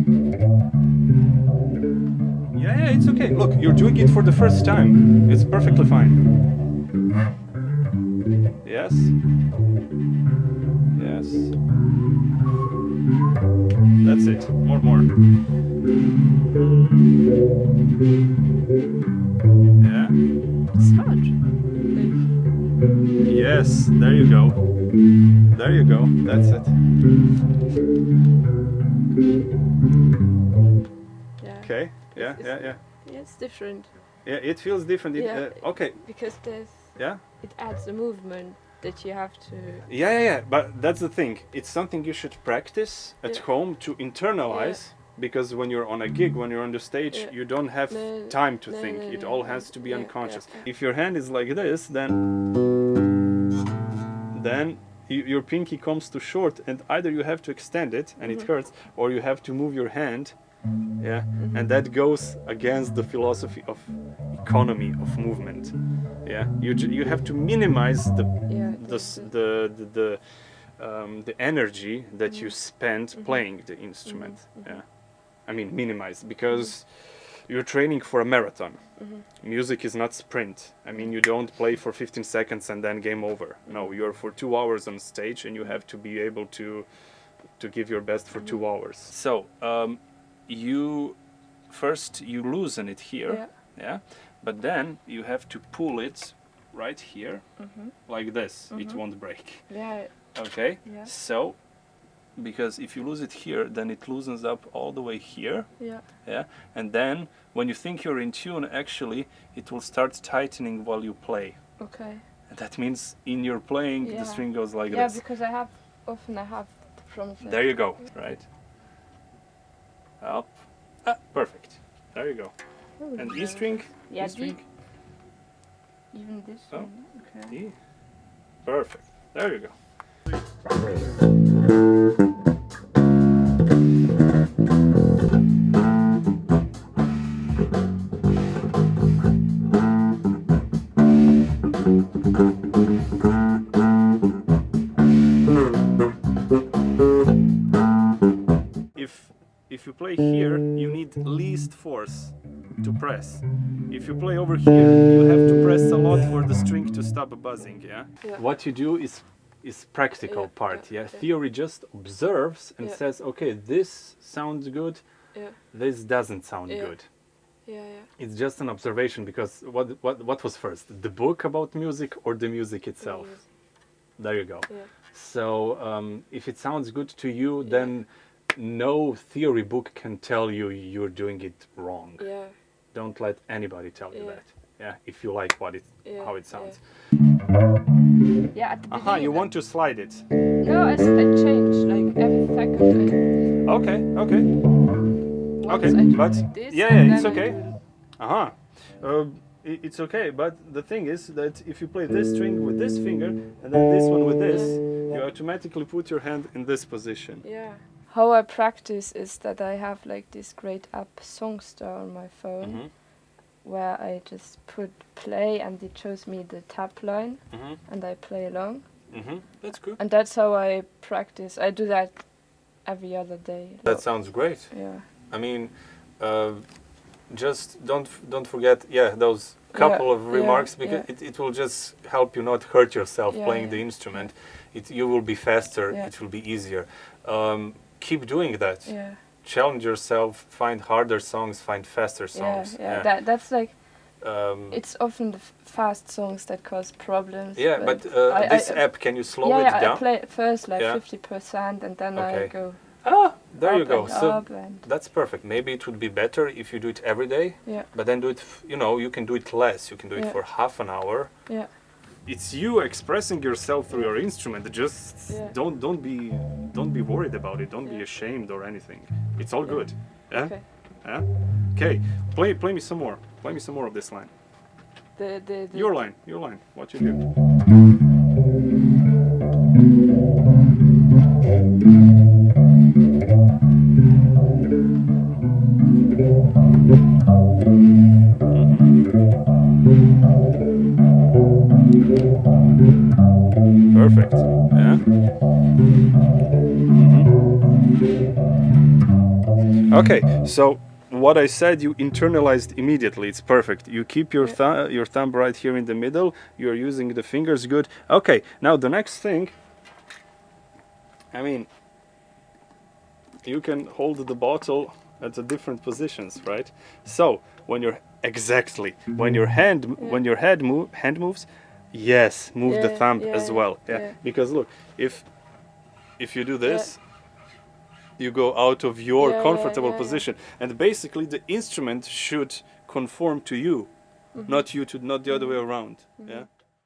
Yeah, it's okay. Look, you're doing it for the first time. It's perfectly fine. Yes. Yes. That's it. More. Yeah. It's hard. Yes. There you go. There you go. That's it. Yeah. Okay. Yeah. Yeah, it's different. Yeah. It feels different. Yeah. Okay. Because Yeah. it adds a movement that you have to. Yeah. But that's the thing. It's something you should practice at Yeah. home to internalize. Because when you're on a gig, when you're on the stage, Yeah. you don't have No, time to no, think. no, It no, all no. has to be Yeah, unconscious. yeah. If your hand is like this, then your pinky comes too short, and either you have to extend it and it hurts, or you have to move your hand. Yeah, and that goes against the philosophy of economy of movement. Yeah, you have to minimize the energy that you spend playing the instrument. Yeah, I mean minimize, because you're training for a marathon. Music is not sprint. I mean, you don't play for 15 seconds and then game over. No, you're for 2 hours on stage, and you have to be able to give your best for 2 hours. So you loosen it here, yeah, but then you have to pull it right here, like this. It won't break. Yeah. Okay. Yeah. So, because if you lose it here, then it loosens up all the way here. Yeah. Yeah, and then when you think you're in tune, actually it will start tightening while you play. Okay. And that means in your playing, the string goes like Yeah, this. because I have the problems. There you go. Right. Up. Perfect. There you go. Oh, And E string. Yeah, E string. Even this Oh. one. Okay. E. Perfect. There you go. If you play here, you need least force to press. If you play over here, you have to press a lot for the string to stop buzzing. Yeah. What you do is practical part. Yeah. Theory just observes and says, okay, this sounds good. Yeah. This doesn't sound good. Yeah. It's just an observation, because what was first, the book about music or the music itself? There you go. Yeah. So if it sounds good to you, then no theory book can tell you you're doing it wrong. Yeah. Don't let anybody tell you that. Yeah, if you like how it sounds. Yeah. At the Aha, beginning, you want to slide it. No, I change like every second. Okay. Once I do But like this, yeah, and it's then I okay. do- It's okay, but the thing is that if you play this string with this finger and then this one with this, you automatically put your hand in this position. Yeah. How I practice is that I have like this great app Songstar on my phone, where I just put play and it shows me the tap line, and I play along. That's good. And that's how I practice. I do that every other day. That sounds great. Yeah. I mean, just don't forget, those couple of remarks, because it will just help you not hurt yourself playing the instrument. You will be faster. It will be easier. Keep doing that. Yeah. Challenge yourself. Find harder songs. Find faster songs. Yeah. That's like. It's often the fast songs that cause problems. Yeah, but this app, can you slow it down? Yeah, I play it first like 50%, and then I go. There you go. And So up and that's perfect. Maybe it would be better if you do it every day. Yeah. But then do it. You can do it less. You can do it for half an hour. Yeah. It's you expressing yourself through your instrument. Just don't be worried about it. Don't be ashamed or anything. It's all good. Yeah. Okay. Yeah. Okay. Play me some more. Play me some more of this line. The Your line. What you do. Perfect. Yeah. Okay, so what I said you internalized immediately. It's perfect. You keep your your thumb right here in the middle. You're using the fingers good. Okay, now the next thing. I mean, you can hold the bottle at the different positions, right? So when you're exactly when your hand moves, yes, move the thumb as well. Yeah. Because look, if you do this, you go out of your comfortable position, and basically the instrument should conform to you, not you to not the other way around. Yeah.